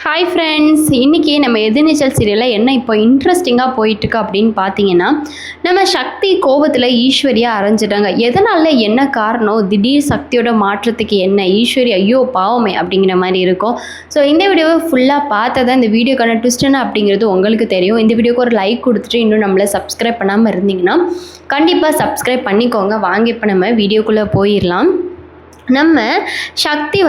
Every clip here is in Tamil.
ஹாய் ஃப்ரெண்ட்ஸ், இன்றைக்கி நம்ம எதிர்நீச்சல் சீரியலில் என்ன இப்போ இன்ட்ரெஸ்டிங்காக போயிட்டுருக்கு அப்படின்னு பார்த்தீங்கன்னா, நம்ம சக்தி கோபத்தில் ஈஸ்வரியை அரைஞ்சிட்டாங்க. எதனால், என்ன காரணம், திடீர் சக்தியோட மாற்றத்துக்கு என்ன, ஈஸ்வரி ஐயோ பாவமே அப்படிங்கிற மாதிரி இருக்கும். ஸோ இந்த வீடியோவை ஃபுல்லாக பார்த்தா தான் இந்த வீடியோக்கான ட்விஸ்ட் என்ன அப்படிங்கிறது உங்களுக்கு தெரியும். இந்த வீடியோக்கு ஒரு லைக் கொடுத்துட்டு இன்னும் நம்மளை சப்ஸ்கிரைப் பண்ணாமல் இருந்தீங்கன்னா கண்டிப்பாக சப்ஸ்கிரைப் பண்ணிக்கோங்க. வாங்க இப்போ நம்ம வீடியோக்குள்ளே போயிடலாம். நம்ம சக்தி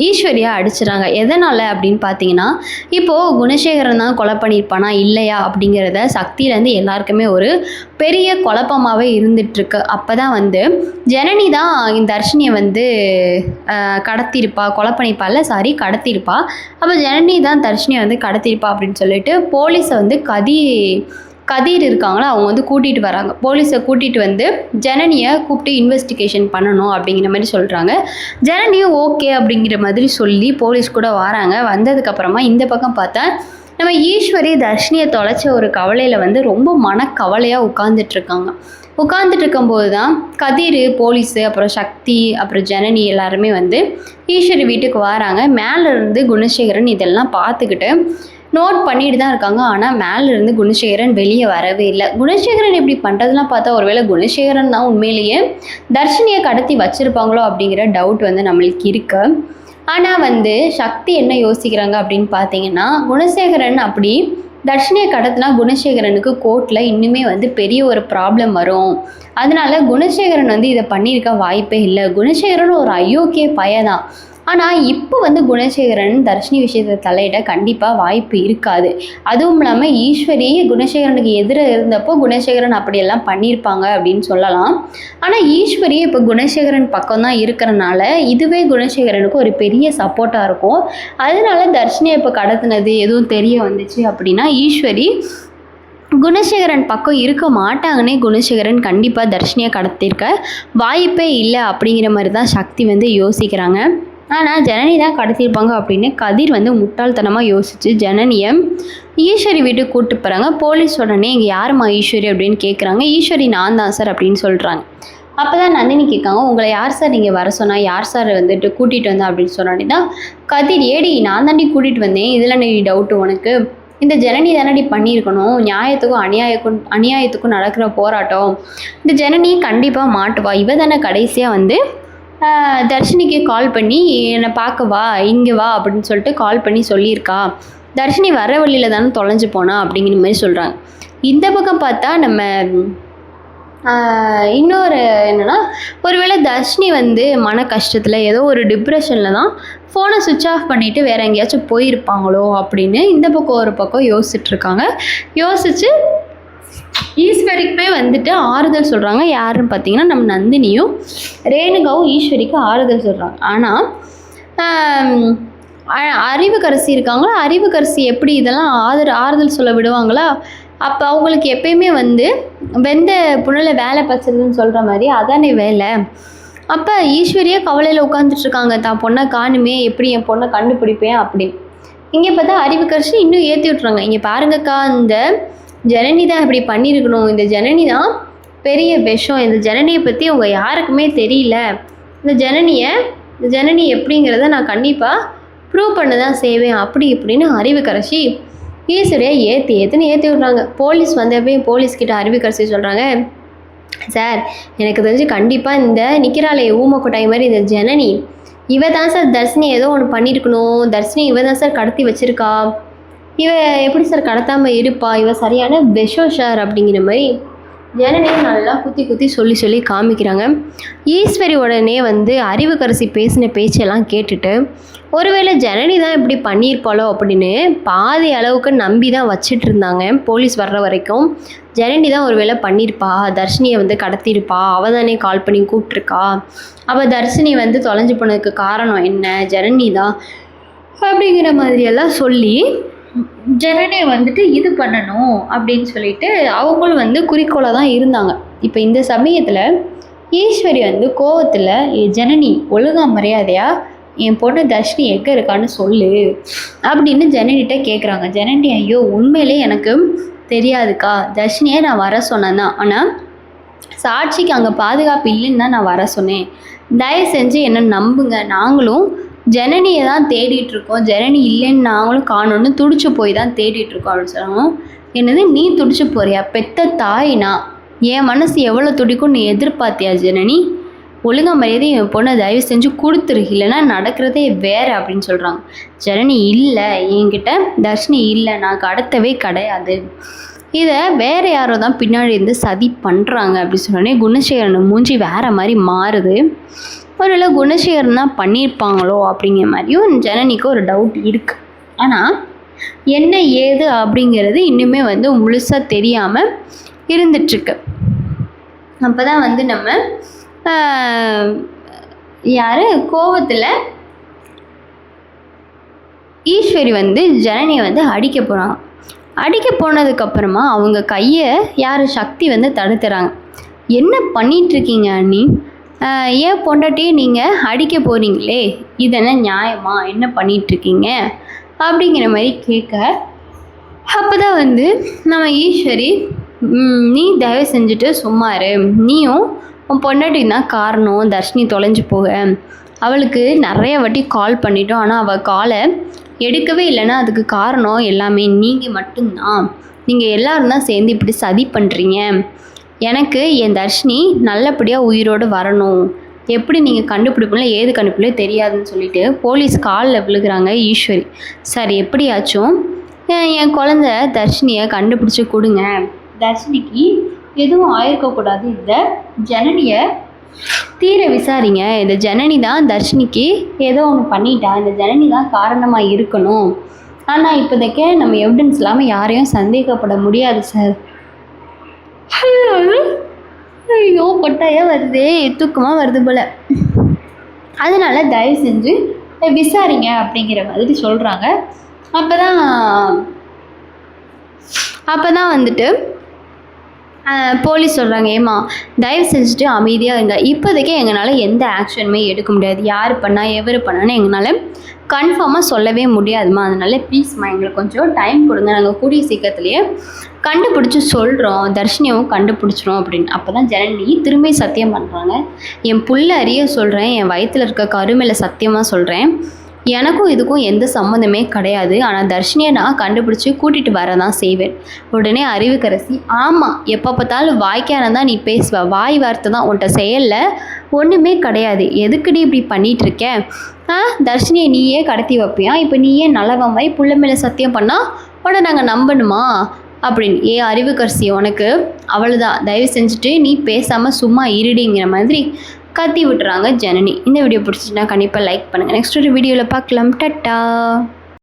ஈஸ்வரியா அடிச்சிடறாங்க. எதனால் அப்படின்னு பார்த்தீங்கன்னா, இப்போது குணசேகரன் தான் கொலை பண்ணியிருப்பானா இல்லையா அப்படிங்கிறத சக்தியிலேருந்து எல்லாருக்குமே ஒரு பெரிய குழப்பமாகவே இருந்துகிட்ருக்கு. அப்போ தான் ஜனனி தான் இந்த தர்ஷினியை கடத்தியிருப்பா, கொலை பண்ணியிருப்பாள், கடத்தியிருப்பா. அப்போ ஜனனி தான் தர்ஷினியை கடத்தியிருப்பா அப்படின்னு சொல்லிட்டு போலீஸை கதிர் இருக்காங்களா, அவங்க கூட்டிகிட்டு வராங்க. போலீஸை கூட்டிகிட்டு ஜனனியை கூப்பிட்டு இன்வெஸ்டிகேஷன் பண்ணணும் அப்படிங்கிற மாதிரி சொல்கிறாங்க. ஜனனியும் ஓகே அப்படிங்கிற மாதிரி சொல்லி போலீஸ் கூட வராங்க. வந்ததுக்கப்புறமா இந்த பக்கம் பார்த்தா நம்ம ஈஸ்வரி தர்ஷினியை தொலைச்ச ஒரு கவலையில் ரொம்ப மனக்கவலையாக உட்காந்துட்டு இருக்கும்போது தான் கதிர், போலீஸு, அப்புறம் சக்தி, அப்புறம் ஜனனி எல்லாருமே ஈஸ்வரி வீட்டுக்கு வராங்க. மேலேருந்து குணசேகரன் இதெல்லாம் பார்த்துக்கிட்டு நோட் பண்ணிட்டு தான் இருக்காங்க. ஆனால் மேலேருந்து குணசேகரன் வெளியே வரவே இல்லை. குணசேகரன் இப்படி பண்ணுறதுலாம் பார்த்தா ஒருவேளை குணசேகரன் தான் உண்மையிலேயே தர்ஷினியை கடத்தி வச்சுருப்பாங்களோ அப்படிங்கிற டவுட் நம்மளுக்கு இருக்கு. ஆனால் சக்தி என்ன யோசிக்கிறாங்க அப்படின்னு பார்த்தீங்கன்னா, குணசேகரன் அப்படி தர்ஷினியை கடத்தினா குணசேகரனுக்கு கோர்ட்டில் இன்னுமே பெரிய ஒரு ப்ராப்ளம் வரும். அதனால குணசேகரன் இதை பண்ணியிருக்க வாய்ப்பே இல்லை. குணசேகரன் ஒரு அயோக்கிய பையதான். ஆனால் இப்போ குணசேகரன் தர்ஷினி விஷயத்தை தலையிட கண்டிப்பாக வாய்ப்பு இருக்காது. அதுவும் இல்லாமல் ஈஸ்வரி குணசேகரனுக்கு எதிராக இருந்தப்போ குணசேகரன் அப்படியெல்லாம் பண்ணியிருப்பாங்க அப்படின்னு சொல்லலாம். ஆனால் ஈஸ்வரி இப்போ குணசேகரன் பக்கம்தான் இருக்கிறனால இதுவே குணசேகரனுக்கு ஒரு பெரிய சப்போர்ட்டாக இருக்கும். அதனால தர்ஷினியை இப்போ கடத்தினது எதுவும் தெரிய வந்துச்சு அப்படின்னா ஈஸ்வரி குணசேகரன் பக்கம் இருக்க மாட்டாங்கன்னே குணசேகரன் கண்டிப்பாக தர்ஷினியை கடத்திருக்க வாய்ப்பே இல்லை அப்படிங்கிற மாதிரி தான் சக்தி யோசிக்கிறாங்க. ஆனால் ஜனனி தான் கடத்தியிருப்பாங்க அப்படின்னு கதிர் முட்டாள்தனமாக யோசித்து ஜனனியை ஈஸ்வரி வீட்டுக்கு கூப்பிட்டு போகிறாங்க. போலீஸ் உடனே இங்கே யாரும்மா ஈஸ்வரி அப்படின்னு கேட்குறாங்க. ஈஸ்வரி நான் தான் சார் அப்படின்னு சொல்கிறாங்க. அப்போ தான் நந்தினி கேட்காங்க, உங்களை யார் சார் நீங்கள் வர சொன்னால், யார் சார் கூட்டிகிட்டு வந்தேன் அப்படின்னு சொன்னாடி தான் கதிர், ஏடி நான் தாண்டி கூட்டிகிட்டு வந்தேன், இதில் நீ டவுட்டு உனக்கு, இந்த ஜனனி தானடி பண்ணியிருக்கணும், நியாயத்துக்கும் அநியாயத்துக்கும் நடக்கிற போராட்டம், இந்த ஜனனி கண்டிப்பாக மாட்டுவா, இவ தானே கடைசியாக தர்ஷினிக்கு கால் பண்ணி என்னை பார்க்க வா, இங்கே வா அப்படின்னு சொல்லிட்டு கால் பண்ணி சொல்லியிருக்கா, தர்ஷினி வர வழியில் தானே தொலைஞ்சு போனா அப்படிங்கிற மாதிரி சொல்கிறாங்க. இந்த பக்கம் பார்த்தா நம்ம இன்னொரு என்னென்னா, ஒருவேளை தர்ஷினி மன கஷ்டத்தில் ஏதோ ஒரு டிப்ரெஷனில் தான் ஃபோனை சுவிட்ச் ஆஃப் பண்ணிவிட்டு வேறு எங்கேயாச்சும் போயிருப்பாங்களோ அப்படின்னு இந்த பக்கம் ஒரு பக்கம் யோசிச்சுட்ருக்காங்க. யோசித்து ஈஸ்வரிக்குமே ஆறுதல் சொல்கிறாங்க. யாருன்னு பார்த்தீங்கன்னா நம்ம நந்தினியும் ரேணுகாவும் ஈஸ்வரிக்கு ஆறுதல் சொல்கிறாங்க. ஆனால் அறிவுக்கரசி இருக்காங்களா, அறிவுக்கரசி எப்படி இதெல்லாம் ஆறுதல் சொல்ல விடுவாங்களா? அப்போ அவங்களுக்கு எப்பயுமே வெந்த புனலை வேலை பச்சுறதுன்னு சொல்கிற மாதிரி அதானே வேலை. அப்போ ஈஸ்வரியே கவலையில் உட்காந்துட்ருக்காங்க, தான் பொண்ணை காணுமே, எப்படி என் பொண்ணை கண்டுபிடிப்பேன் அப்படின்னு. இங்கே பார்த்தா அறிவுக்கரசி இன்னும் ஏற்றி விட்றாங்க. இங்கே பாருங்கக்கா, இந்த ஜனனி தான் இப்படி பண்ணியிருக்கணும், இந்த ஜனனி தான் பெரிய விஷம், இந்த ஜனனியை பற்றி உங்கள் யாருக்குமே தெரியல, இந்த ஜனனி எப்படிங்கிறத நான் கண்டிப்பாக ப்ரூவ் பண்ண தான் செய்வேன் அப்படி இப்படின்னு அறிவுக்கரசி ஈஸ்வரியை ஏற்றி விட்றாங்க. போலீஸ் வந்தப்போ போலீஸ்கிட்ட அறிவுக்கரசி சொல்கிறாங்க, சார் எனக்கு தெரிஞ்சு கண்டிப்பாக இந்த நிற்கிறாளே ஊமக்கொட்டாய் மாதிரி இந்த ஜனனி இவ தான் சார் தர்ஷினி ஏதோ ஒன்று பண்ணியிருக்கணும், தர்ஷினி இவ தான் சார் கடத்தி வச்சுருக்கா, இவ எப்படி சார் கடத்தாமல் இருப்பா, இவ சரியான விஷம் சார் அப்படிங்கிற மாதிரி ஜனனியும் நல்லா குத்தி சொல்லி காமிக்கிறாங்க. ஈஸ்வரி உடனே அறிவுக்கரசி பேசின பேச்செல்லாம் கேட்டுட்டு ஒருவேளை ஜனனி தான் இப்படி பண்ணியிருப்பாளோ அப்படின்னு பாதி அளவுக்கு நம்பி தான் வச்சுட்டு இருந்தாங்க. போலீஸ் வர்ற வரைக்கும் ஜனனி தான் ஒருவேளை பண்ணியிருப்பா, தர்ஷினியை கடத்தியிருப்பா, அவள் தானே கால் பண்ணி கூப்பிட்ருக்கா, அவள் தர்ஷினி தொலைஞ்சு போனதுக்கு காரணம் என்ன, ஜனனி தான் அப்படிங்கிற மாதிரியெல்லாம் சொல்லி ஜனனி இது பண்ணணும் அப்படின்னு சொல்லிட்டு அவங்களும் குறிக்கோளாக தான் இருந்தாங்க. இப்போ இந்த சமயத்தில் ஈஸ்வரி கோவத்தில், ஜனனி ஒழுங்கா மரியாதையா என் பொண்ணு தர்ஷினி எங்கே இருக்கான்னு சொல்லு அப்படின்னு ஜனனிகிட்ட கேட்குறாங்க. ஜனனி, ஐயோ உண்மையிலே எனக்கு தெரியாதுக்கா, தர்ஷினியை நான் வர சொன்னேன் தான், ஆனால் சாட்சிக்கு அங்கே பாதுகாப்பு இல்லைன்னு தான் நான் வர சொன்னேன், தயவு செஞ்சு என்னை நம்புங்க, நாங்களும் ஜனனியை தான் தேடிட்டுருக்கோம், ஜனனி இல்லைன்னு நாங்களும் காணோன்னு துடிச்சு போய் தான் தேடிட்டுருக்கோம் அப்படின்னு சொல்லவும், என்னது நீ துடிச்சு போறியா? பெத்த தாயினா என் மனசு எவ்வளோ துடிக்கும் நீ எதிர்பார்த்தியா ஜனனி? ஒழுங்கா மரியாதை என் பொண்ணை தயவு செஞ்சு கொடுத்துரு, இல்லைன்னா நடக்கிறதே வேறு அப்படின்னு சொல்கிறாங்க. ஜனனி இல்லை, என்கிட்ட தர்ஷினி இல்லை, நான் கடத்தவே கிடையாது, இதை வேறு யாரோ தான் பின்னாடி இருந்து சதி பண்ணுறாங்க அப்படின்னு சொன்னோடனே குணசேகரன் மூஞ்சி வேறு மாதிரி மாறுது. ஒருவேளை குணசேகரன் தான் பண்ணியிருப்பாங்களோ அப்படிங்கிற மாதிரியும் ஜனனிக்கு ஒரு டவுட் இருக்குது. ஆனால் என்ன ஏது அப்படிங்கிறது இன்னுமே வந்து முழுசாக தெரியாமல் இருந்துட்டுருக்கு. அப்போ தான் வந்து நம்ம யார் கோவத்தில் ஈஸ்வரி வந்து ஜனனியை வந்து அடிக்க போகிறாங்க. அடிக்க போனதுக்கப்புறமா அவங்க கையை யார் சக்தி வந்து தடுத்துறாங்க. என்ன பண்ணிகிட்ருக்கீங்க அண்ணி? ஏன் பொண்டாட்டியே நீங்கள் அடிக்க போகிறீங்களே, இதென்ன நியாயமா? என்ன பண்ணிகிட்ருக்கீங்க அப்படிங்கிற மாதிரி கேட்க, அப்போ தான் வந்து நம்ம ஈஸ்வரி நீ தயவு செஞ்சுட்டு சும்மா இரு, நீயும் உன் பொண்டாட்டி தான் காரணம் தர்ஷினி தொலைஞ்சு போக, அவளுக்கு நிறைய வாட்டி கால் பண்ணிட்டோம், ஆனால் அவள் காலை எடுக்கவே இல்லைன்னா அதுக்கு காரணம் எல்லாமே நீங்கள் மட்டும்தான், நீங்கள் எல்லோரும் தான் சேர்ந்து இப்படி சதி பண்ணுறீங்க, எனக்கு என் தர்ஷினி நல்லபடியாக உயிரோடு வரணும், எப்படி நீங்கள் கண்டுபிடிப்பீங்களோ ஏது கண்டுபிடிப்போ தெரியாதுன்னு சொல்லிட்டு போலீஸ் காலில் விழுகிறாங்க ஈஸ்வரி. சார் எப்படியாச்சும் என் குழந்த தர்ஷினியை கண்டுபிடிச்சி கொடுங்க, தர்ஷினிக்கு எதுவும் ஆயிருக்கக்கூடாது, இந்த ஜனனியை தீர விசாரிங்க, இந்த ஜனனி தான் தர்ஷினிக்கு ஏதோ ஒன்று பண்ணிட்டா, இந்த ஜனனி தான் காரணமாக இருக்கணும், ஆனால் இப்போதைக்கு நம்ம எவிடன்ஸ் இல்லாமல் யாரையும் சந்தேகப்பட முடியாது சார். ஐயோ கொட்டாயாக வருதே, தூக்கமாக வருது போல், அதனால தயவு செஞ்சு விசாரிங்க அப்படிங்கிற மாதிரி சொல்கிறாங்க. அப்போ தான் வந்துட்டு போலீஸ் சொல்கிறாங்க, ஏம்மா தயவு செஞ்சுட்டு அமைதியாக இருங்க, இப்போதைக்கு எங்களால் எந்த ஆக்ஷனுமே எடுக்க முடியாது, யார் பண்ணால் எவர் பண்ணான்னு எங்களால் கன்ஃபார்மாக சொல்லவே முடியாதுமா, அதனால ப்ளீஸ்மா எங்களுக்கு கொஞ்சம் டைம் கொடுங்க, நாங்கள் கூடிய சீக்கிரத்துலேயே கண்டுபிடிச்சி சொல்கிறோம், தர்ஷினியும் கண்டுபிடிச்சிரும் அப்படின்னு. அப்போ தான் ஜனனி திரும்பி சத்தியம் பண்ணுறாங்க, என் புள்ள அறிய சொல்கிறேன், என் வயிற்றில் இருக்க கருமையில் சத்தியமாக சொல்கிறேன், எனக்கும் இதுக்கும் எந்த சம்மந்தமே கிடையாது, ஆனால் தர்ஷினியை நான் கண்டுபிடிச்சி கூட்டிகிட்டு வர தான் செய்வேன். உடனே அறிவுக்கரசி, ஆமாம் எப்போ பார்த்தாலும் வாய்க்கான தான் நீ பேசுவ, வாய் வார்த்தை தான், உன்ட்ட செயலில் ஒன்றுமே கிடையாது, எதுக்குடி இப்படி பண்ணிகிட்ருக்க? தர்ஷினியை நீயே கடத்தி வைப்பியா? இப்போ நீயே நல்லவ மாதிரி புள்ள மேலே சத்தியம் பண்ணால் உடனே நாங்கள் நம்பணுமா அப்படின்னு. அறிவுக்கரசி உனக்கு அவ்வளோதான், தயவு செஞ்சுட்டு நீ பேசாமல் சும்மா இருடிங்கிற மாதிரி கத்தி விட்டுறாங்க ஜனனி. இந்த வீடியோ பிடிச்சிச்சுன்னா கண்டிப்பாக லைக் பண்ணுங்கள். நெக்ஸ்ட் ஒரு வீடியோவில் பார்க்கலாம். டட்டா.